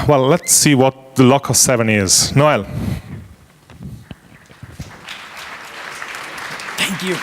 Well, let's see what the luck of 7 is. Noel. Thank you.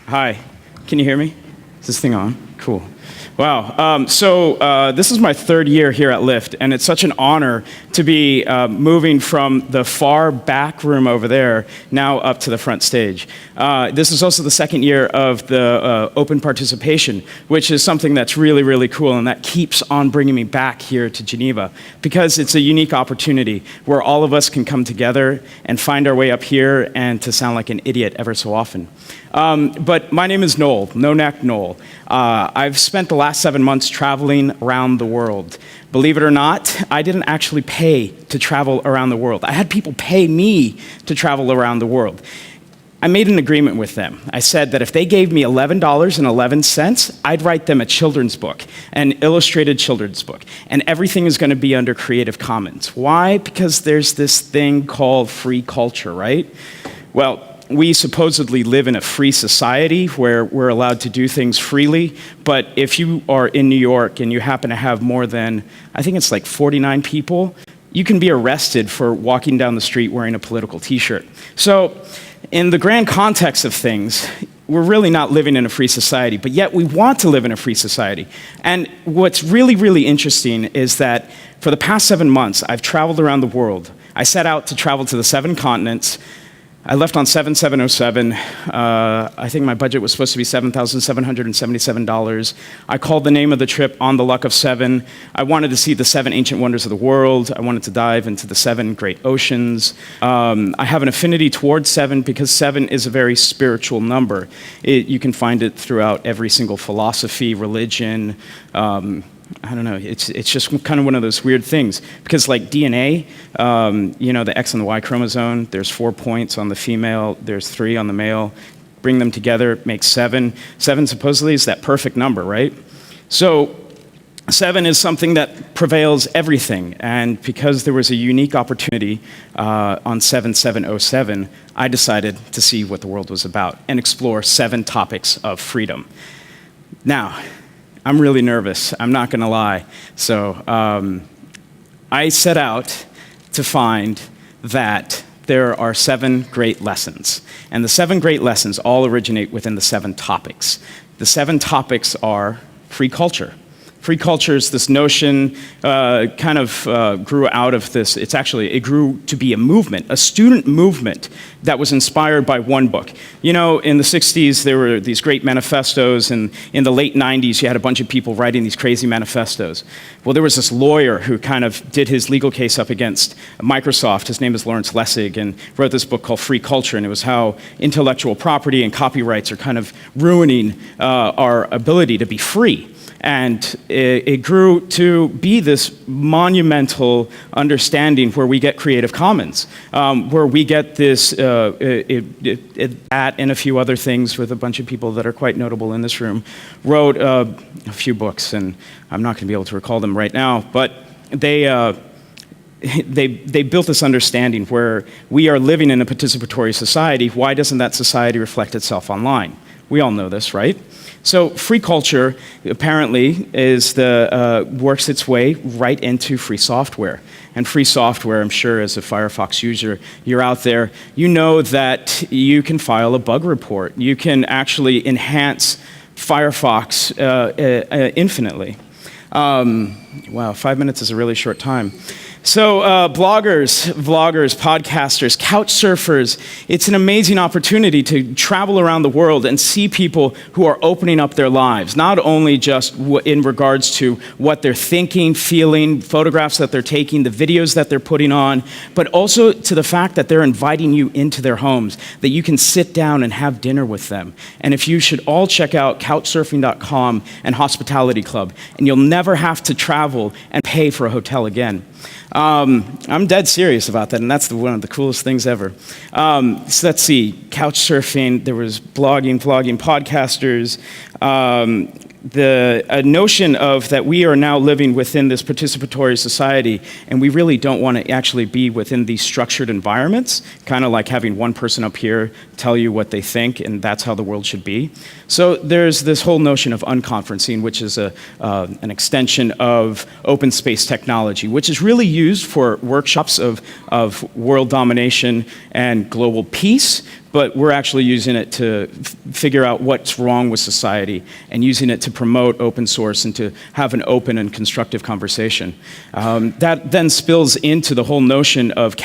Hi, can you hear me? Is this thing on? Cool. Wow. So this is my 3rd year here at Lyft, and it's such an honor to be moving from the far back room over there now up to the front stage. This is also the 2nd year of the open participation, which is something that's really, really cool, and that keeps on bringing me back here to Geneva, because it's a unique opportunity where all of us can come together and find our way up here and to sound like an idiot ever so often. But my name is Noel, Noel. I've spent the last 7 months traveling around the world. Believe it or not, I didn't actually pay to travel around the world. I had people pay me to travel around the world. I made an agreement with them. I said that if they gave me $11.11, I'd write them a children's book, an illustrated children's book, and everything is going to be under Creative Commons. Why? Because there's this thing called free culture, right? Well, we supposedly live in a free society where we're allowed to do things freely, but if you are in New York and you happen to have more than, I think it's like 49 people, you can be arrested for walking down the street wearing a political t-shirt. So, in the grand context of things, we're really not living in a free society, but yet we want to live in a free society. And what's really, really interesting is that for the past 7 months, I've traveled around the world. I set out to travel to the 7 continents. I left on 7/7/07. I think my budget was supposed to be $7,777. I called the name of the trip On the Luck of 7. I wanted to see the 7 ancient wonders of the world. I wanted to dive into the 7 great oceans. I have an affinity towards 7 because 7 is a very spiritual number. You can find it throughout every single philosophy, religion, I don't know, it's just kind of one of those weird things. Because like DNA, the X and the Y chromosome, there's 4 points on the female, there's 3 on the male. Bring them together, makes 7. 7 supposedly is that perfect number, right? So 7 is something that prevails everything. And because there was a unique opportunity on 7/7/07, I decided to see what the world was about and explore 7 topics of freedom. Now, I'm really nervous, I'm not gonna lie. So I set out to find that there are 7 great lessons. And the 7 great lessons all originate within the 7 topics. The 7 topics are free culture. Free culture is this notion, grew out of this. It grew to be a movement, a student movement that was inspired by one book. You know, in the 60s, there were these great manifestos, and in the late 90s, you had a bunch of people writing these crazy manifestos. Well, there was this lawyer who kind of did his legal case up against Microsoft. His name is Lawrence Lessig, and wrote this book called Free Culture, and it was how intellectual property and copyrights are kind of ruining our ability to be free. And it grew to be this monumental understanding where we get Creative Commons, where we get this, that and a few other things with a bunch of people that are quite notable in this room, wrote a few books, and I'm not going to be able to recall them right now, but they built this understanding where we are living in a participatory society. Why doesn't that society reflect itself online? We all know this, right? So free culture apparently works its way right into free software. And free software, I'm sure as a Firefox user, you're out there, you know that you can file a bug report. You can actually enhance Firefox infinitely. Wow, 5 minutes is a really short time. So bloggers, vloggers, podcasters, couch surfers, it's an amazing opportunity to travel around the world and see people who are opening up their lives, not only just in regards to what they're thinking, feeling, photographs that they're taking, the videos that they're putting on, but also to the fact that they're inviting you into their homes, that you can sit down and have dinner with them. And if you should all check out couchsurfing.com and Hospitality Club, and you'll never have to travel and pay for a hotel again. I'm dead serious about that, and that's one of the coolest things ever. So let's see, couch surfing, there was blogging, podcasters, the notion of that we are now living within this participatory society, and we really don't want to actually be within these structured environments, kind of like having one person up here tell you what they think, and that's how the world should be. So there's this whole notion of unconferencing, which is an extension of open space technology, which is really used for workshops of world domination and global peace, but we're actually using it to figure out what's wrong with society and using it to promote open source and to have an open and constructive conversation. That then spills into the whole notion of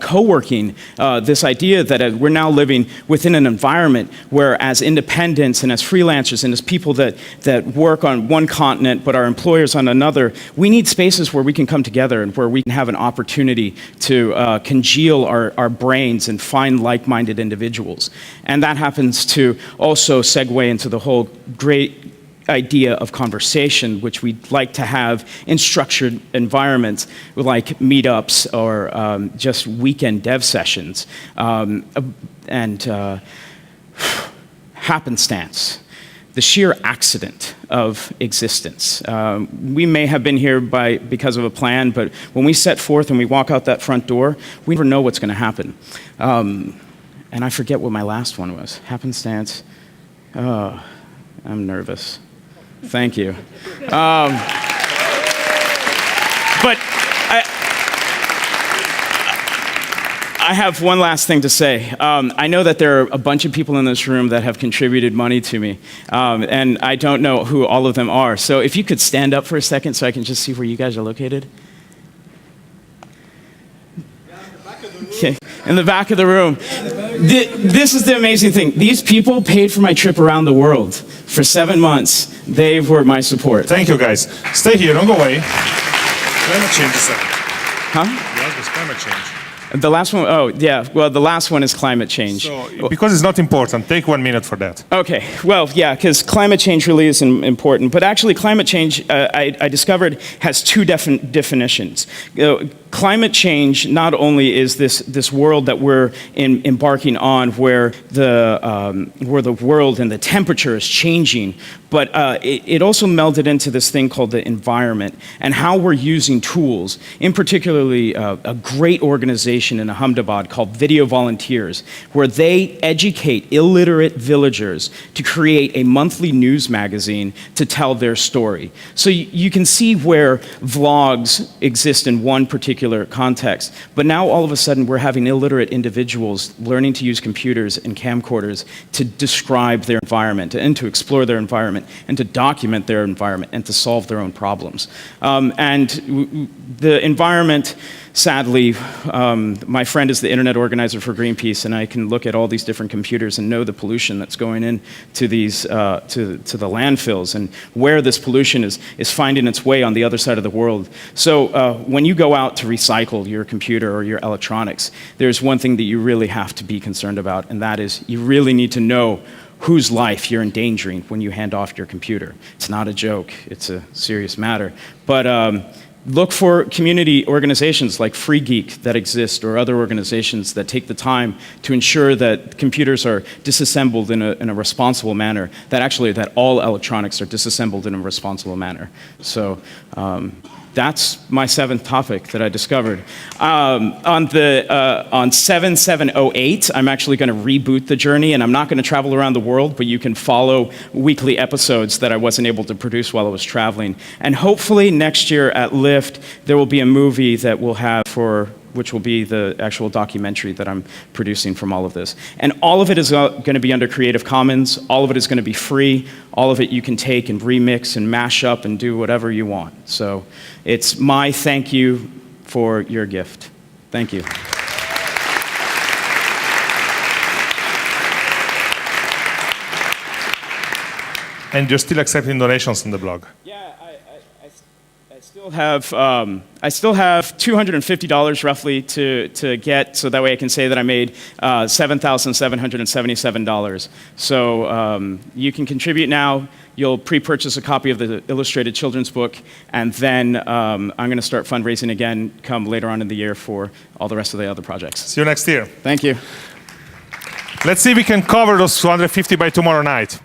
co-working, this idea that we're now living within an environment where as independents and as freelancers and as people that work on one continent but are employers on another, we need spaces where we can come together and where we can have an opportunity to congeal our brains and find like-minded individuals. And that happens to also segue into the whole great idea of conversation, which we'd like to have in structured environments like meetups or just weekend dev sessions. Happenstance, the sheer accident of existence. We may have been here because of a plan, but when we set forth and we walk out that front door, we never know what's going to happen. And I forget what my last one was. Happenstance. Oh, I'm nervous. Thank you. But I have one last thing to say. I know that there are a bunch of people in this room that have contributed money to me, and I don't know who all of them are. So if you could stand up for a second so I can just see where you guys are located. Okay, in the back of the room. This is the amazing thing. These people paid for my trip around the world for 7 months. They were my support. Thank you, guys. Stay here, don't go away. Climate change is Huh? Yeah, it's climate change. The last one, oh, yeah. Well, the last one is climate change. So, because it's not important, take 1 minute for that. Okay, well, yeah, because climate change really is important. But actually, climate change, I discovered, has two definitions. Climate change not only is this world that we're embarking on where the world and the temperature is changing, but it also melded into this thing called the environment and how we're using tools, in particularly a great organization in Ahmedabad called Video Volunteers, where they educate illiterate villagers to create a monthly news magazine to tell their story. So you can see where vlogs exist in one particular context, but now all of a sudden we're having illiterate individuals learning to use computers and camcorders to describe their environment and to explore their environment and to document their environment and to solve their own problems. And the environment, sadly, my friend is the internet organizer for Greenpeace, and I can look at all these different computers and know the pollution that's going in to these to the landfills and where this pollution is finding its way on the other side of the world. So when you go out to recycle your computer or your electronics, there's one thing that you really have to be concerned about, and that is you really need to know whose life you're endangering when you hand off your computer. It's not a joke, it's a serious matter. But look for community organizations like Free Geek that exist, or other organizations that take the time to ensure that computers are disassembled in a responsible manner, that all electronics are disassembled in a responsible manner. So that's my 7th topic that I discovered. On 7708, I'm actually going to reboot the journey, and I'm not going to travel around the world, but you can follow weekly episodes that I wasn't able to produce while I was traveling. And hopefully next year at Lyft, there will be a movie that we'll have which will be the actual documentary that I'm producing from all of this. And all of it is going to be under Creative Commons. All of it is going to be free. All of it you can take and remix and mash up and do whatever you want. So it's my thank you for your gift. Thank you. And you're still accepting donations on the blog? Yeah, I still have $250 roughly to get, so that way I can say that I made $7,777. So you can contribute now. You'll pre-purchase a copy of the illustrated children's book, and then I'm going to start fundraising again come later on in the year for all the rest of the other projects. See you next year. Thank you. Let's see if we can cover those 250 by tomorrow night.